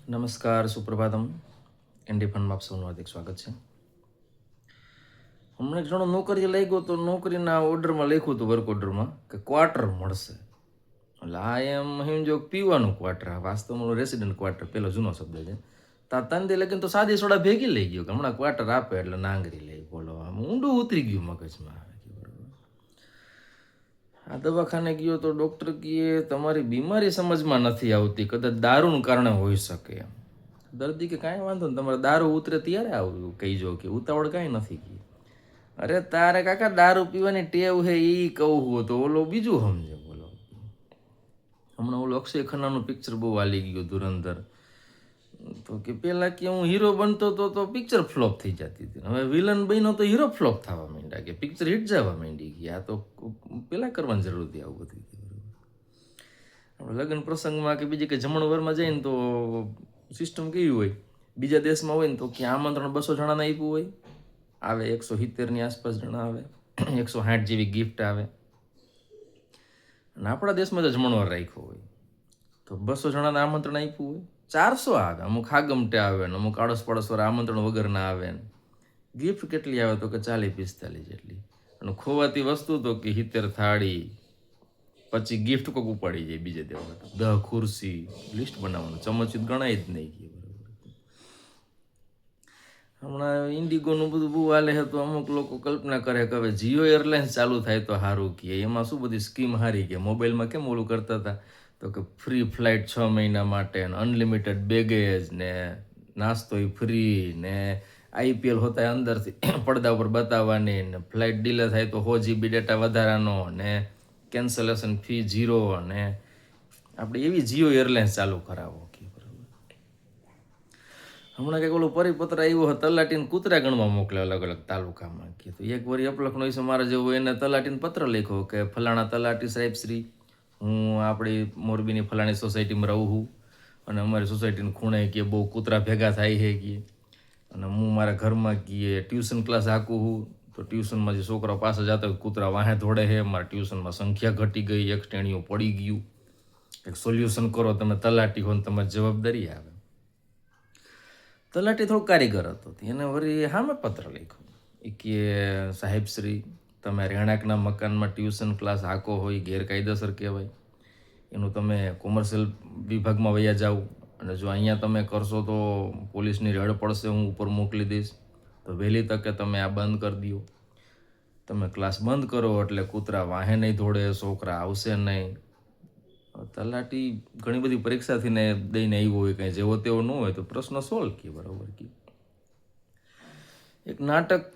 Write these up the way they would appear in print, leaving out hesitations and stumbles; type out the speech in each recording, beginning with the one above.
નમસ્કાર, સુપ્રભાતમ. એનડી ફંડમાં આપ સૌનું હાર્દિક સ્વાગત છે. હમણાં એક જણો નોકરી લાગ્યો તો નોકરીના ઓર્ડરમાં લખ્યું હતું, વર્ક ઓર્ડરમાં, કે ક્વાર્ટર મળશે. એટલે આ એમ સમજો પીવાનું ક્વાર્ટર, વાસ્તવમાં રેસિડન્ટ ક્વાર્ટર પેલો જૂનો શબ્દ છે. તા તંદે લગીને તો સાદી સોડા ભેગી લઈ ગયો કે હમણાં ક્વાર્ટર આપે એટલે નાંગરી લઈ. બોલો, આમ ઊંડું ઉતરી ગયું મગજમાં. આ દવાખાને ગયો તો ડૉક્ટર કહે તમારી બીમારી સમજમાં નથી આવતી, કદાચ દારૂનું કારણે હોઈ શકે. દર્દી કે કાંઈ વાંધો નહીં, તમારે દારૂ ઉતરે ત્યારે આવું કહીજો, કે ઉતાવળ કાંઈ નથી. કી અરે તારે કાકા દારૂ પીવાની ટેવ હે એ કહું તો ઓલો બીજું સમજે. બોલો, હમણાં ઓલો અક્ષય ખન્નાનું પિક્ચર બહુ હાલી ગયું ધુરંધર. તો કે પેલા કે હું હીરો બનતો તો પિક્ચર ફ્લોપ થઈ જતી હતી, હવે વિલન બન્યો તો હીરો ફ્લોપ થવા માંડ્યા, કે પિક્ચર હિટ જવા માંડી ગયા. તો પેલા કરવાની જરૂર હતી આવું બધું. આપણે લગ્ન પ્રસંગમાં કે બીજી કે જમણવારમાં જઈને તો સિસ્ટમ કેવી હોય, બીજા દેશમાં હોય ને તો કે આમંત્રણ 200 જણાને આપ્યું હોય, આવે 170ની આસપાસ જણા આવે, 160 જેવી ગિફ્ટ આવે. અને આપણા દેશમાં જો જમણવાર રાખ્યો હોય તો 200 જણાને આમંત્રણ આપ્યું હોય, 400 આવે. અમુક હાગમટે આવે ને અમુક આડોશ પડોશવાળા આમંત્રણ વગરના આવે ને ગિફ્ટ કેટલી આવે તો કે 40-45 જેટલી. અને ખોવાતી વસ્તુ તો કે 70 થાળી, પછી ગિફ્ટ કોક ઉપાડી જાય બીજે દેવા, 10 ખુરશી, લિસ્ટ બનાવવાનું, ચમચિત ગણાય જ નહીં. હમણાં ઇન્ડિગોનું બધું બહુ હાલે છે તો અમુક લોકો કલ્પના કરે કે હવે જીઓ એરલાઇન્સ ચાલુ થાય તો સારું. કહે એમાં શું બધી સ્કીમ સારી, કે મોબાઈલમાં કેમ ઓલું કરતા હતા તો કે ફ્રી ફ્લાઇટ 6 મહિના માટે, અનલિમિટેડ બેગેજ ને નાસ્તો ફ્રી ને આઈપીએલ હોતા અંદરથી પડદા ઉપર બતાવવાની ને ફ્લાઇટ ડીલે થાય તો 100 GB ડેટા વધારાનો ને કેન્સલેશન ફી 0 ને આપણે એવી જીઓ એરલાઇન્સ ચાલુ કરાવો. હમણાં કંઈક ઓલો પરિપત્ર આવ્યો હતો, તલાટીને કૂતરા ગણવા મોકલે અલગ અલગ તાલુકામાં. કે તો એક વાર અપલખનો વિશે મારે જેવું એને તલાટીને પત્ર લખ્યો કે ફલાણા તલાટી સાહેબ શ્રી, હું આપણી મોરબીની ફલાણી સોસાયટીમાં રહું છું અને અમારી સોસાયટીને ખૂણે કે બહુ કૂતરા ભેગા થાય છે કે, અને હું મારા ઘરમાં કીએ ટ્યુશન ક્લાસ હાકું છું તો ટ્યુશનમાં જે છોકરા પાસે જતા હોય કૂતરા વાહે દોડે છે, મારા ટ્યુશનમાં સંખ્યા ઘટી ગઈ, એક શ્રેણીઓ પડી ગયું, એક સોલ્યુશન કરો. તમે તલાટી હો ને તમારી જવાબદારી આવે. તલાટી થોડું કારીગર હતો, એને વળી સામે પત્ર લખ્યો એ કે સાહેબ શ્રી, તમે રહેણાંકના મકાનમાં ટ્યુશન ક્લાસ હાકો હોય ગેરકાયદેસર કહેવાય, એનું તમે કોમર્શિયલ વિભાગમાં વયા જાઓ, અને જો અહીંયા તમે કરશો તો પોલીસની રેડ પડશે, હું ઉપર મોકલી દઈશ, તો વહેલી તકે તમે આ બંધ કરી દો. તમે ક્લાસ બંધ કરો એટલે કૂતરા વાહે નહીં દોડે, છોકરા આવશે નહીં. તલાટી ઘણી બધી પરીક્ષાથી ને દઈને આવ્યો હોય, કંઈ જેવો તેવો ન હોય તો પ્રશ્ન સોલ્વ કે બરાબર. કે એક નાટક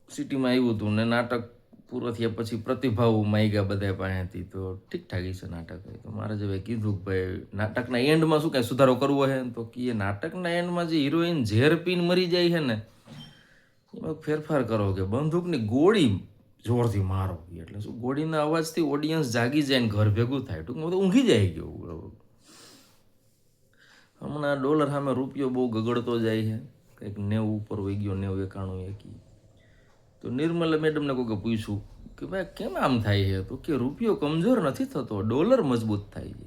સિટીમાં આવ્યું હતું ને નાટક પૂરો થયા પછી પ્રતિભાવ માગ્યા બધા પાસેથી, તો ઠીકઠાક છે નાટક. તો મારે જે કીધું કે ભાઈ નાટકના એન્ડમાં શું કાંઈ સુધારો કરવો છે, તો કે નાટકના એન્ડમાં જે હિરોઈન ઝેર પીને મરી જાય છે ને એમાં ફેરફાર કરો, કે બંદૂકની ગોળી જોરથી મારો, એટલે શું ગોળીના અવાજથી ઓડિયન્સ જાગી જાય ને ઘર ભેગું થાય, ટૂંકમાં તો ઊંઘી જાય ગયું. હમણાં ડોલર સામે રૂપિયો બહુ ગગડતો જાય છે, કંઈક 90 ઉપર વહી ગયો, 90 91 એકી. તો નિર્મલા મેડમને કોઈકે પૂછ્યું કે ભાઈ કેમ આમ થાય છે, તો કે રૂપિયો કમજોર નથી થતો, ડોલર મજબૂત થાય છે.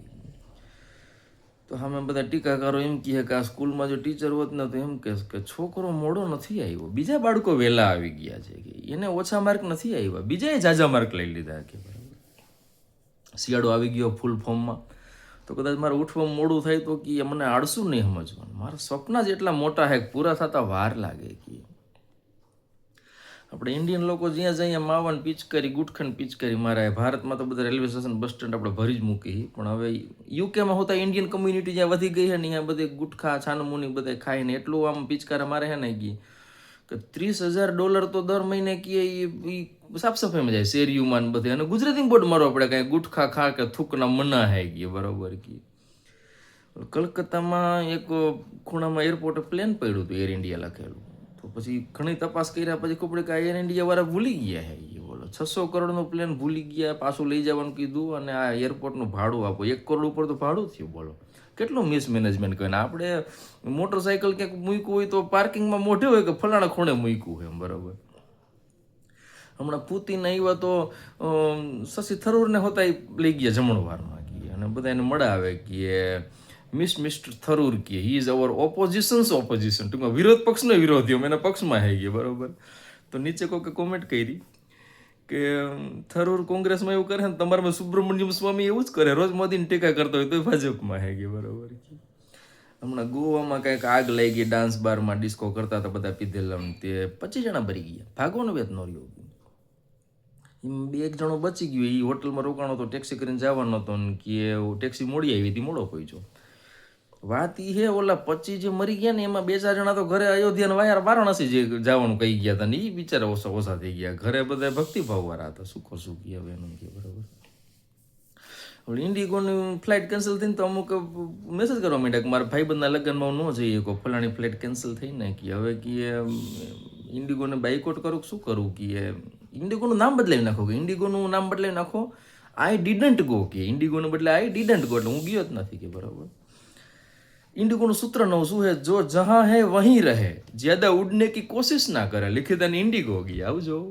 તો સામે બધા ટીકાકારો એમ કહે કે આ સ્કૂલમાં જો ટીચર હોત ને તો એમ કહે કે છોકરો મોડો નથી આવ્યો, બીજા બાળકો વહેલા આવી ગયા છે, કે એને ઓછા માર્ક નથી આવ્યા, બીજાએ ઝાઝા માર્ક લઈ લીધા. કે શિયાળો આવી ગયો ફૂલ ફોર્મમાં, તો કદાચ મારે ઉઠવામાં મોડું થાય તો કે મને આળસું નહીં સમજવાનું, મારા સપના જ એટલા મોટા છે પૂરા થતા વાર લાગે. કે આપણે ઇન્ડિયન લોકો જ્યાં જઈએ માવન પિચકારી, ગુટખંડ પિચકારી મારે. ભારતમાં તો બધા રેલવે સ્ટેશન બસ સ્ટેન્ડ આપણે ભરી જ મૂકી, પણ હવે યુકેમાં હોતા ઇન્ડિયન કમ્યુનિટી જ્યાં વધી ગઈ છે ને અહીંયા બધે ગુટખા છાનમુની બધે ખાઈને એટલું આમ પિચકારા મારે છે ને કે $30,000 તો દર મહિને કીએ એ સાફ સફાઈમાં જાય શેરીઓમાં ને બધે. અને ગુજરાતી બોર્ડ મારવા પડે કાંઈ ગુટખા ખા કે થૂકના મના હે ગઈ બરાબર. કે કલકત્તામાં એક ખૂણામાં એરપોર્ટે પ્લેન પડ્યું હતું, એર ઇન્ડિયા લખેલું. તો પછી ઘણી તપાસ કર્યા પછી ખબર કે એર ઇન્ડિયા વાળા ભૂલી ગયા હે. એ બોલો 600 કરોડનું પ્લેન ભૂલી ગયા, પાછું લઈ જવાનું કીધું, અને આ એરપોર્ટનું ભાડું આપો, 1 કરોડ ઉપર તો ભાડું થયું. બોલો કેટલું મિસમેનેજમેન્ટ કરે. આપણે મોટરસાઇકલ ક્યાંક મૂક્યું હોય તો પાર્કિંગમાં મોઢે હોય કે ફલાણા ખૂણે મૂક્યું હોય એમ બરાબર. હમણાં પુતિન આવ્યા તો શશી થરૂરને હોતા લઈ ગયા જમણવારમાં, અને બધા એને મળાવે કે મિસ્ટર થરૂર કે હી ઇઝ અવર ઓપોઝિશન્સ ઓપોઝિશન, ટૂંકમાં વિરોધ પક્ષનો વિરોધી, અમે એના પક્ષમાં હે ગયા, બરોબર. તો નીચે કોઈકે કોમેન્ટ કરી કે થરૂર કોંગ્રેસમાં એવું કરે ને, તમારામાં સુબ્રમણ્યમ સ્વામી એવું જ કરે, રોજ મોદીની ટેકા કરતો હોય તો ભાજપમાં હે ગયા, બરોબર. હમણાં ગોવામાં કંઈક આગ લઈ ગઈ, ડાન્સ બારમાં ડિસ્કો કરતા હતા બધા પીધેલા, તે 25 જણા ભરી ગયા, ભાગવાનો વેત ન રહ્યો. એક જણો બચી ગયો, એ હોટલમાં રોકાણો તો ટેક્સી કરીને જવાનો હતો ને કે ટેક્સી મોડી આવી હતી, મોડો પહોંચ્યો. વાત એ હે ઓલા 25 જે મરી ગયા ને એમાં 2-4 જણા તો ઘરે અયોધ્યા વારાણસી જે જવાનું કહી ગયા હતા ને એ બિચારા ઓછા થઈ ગયા. ઘરે બધા ભક્તિભાવ વાળા હતા, સુખો સુખી હવે એનું કે બરાબર. ઇન્ડિગોની ફ્લાઇટ કેન્સલ થઈને તો અમુક મેસેજ કરવા માંડ્યા કે મારા ભાઈબંધના લગ્નમાં ન જઈએ, કોઈ ફલાણી ફ્લાઇટ કેન્સલ થઈ ને કે હવે કે ઇન્ડિગોને બાયકોટ કરું શું કરું, કે ઇન્ડિગોનું નામ બદલાવી નાખો, કે ઇન્ડિગોનું નામ બદલાવી નાખો, આઈ ડિડન્ટ ગો, કે ઇન્ડિગોને બદલે આઈ ડિડન્ટ ગો, એટલે હું ગયો જ નથી કે બરાબર. इंडिगो सूत्र नौ શું है, जो जहां है वहीं रहे, ज्यादा उड़ने की कोशिश ना करे, लिखित इंडिगो गया. આવજો.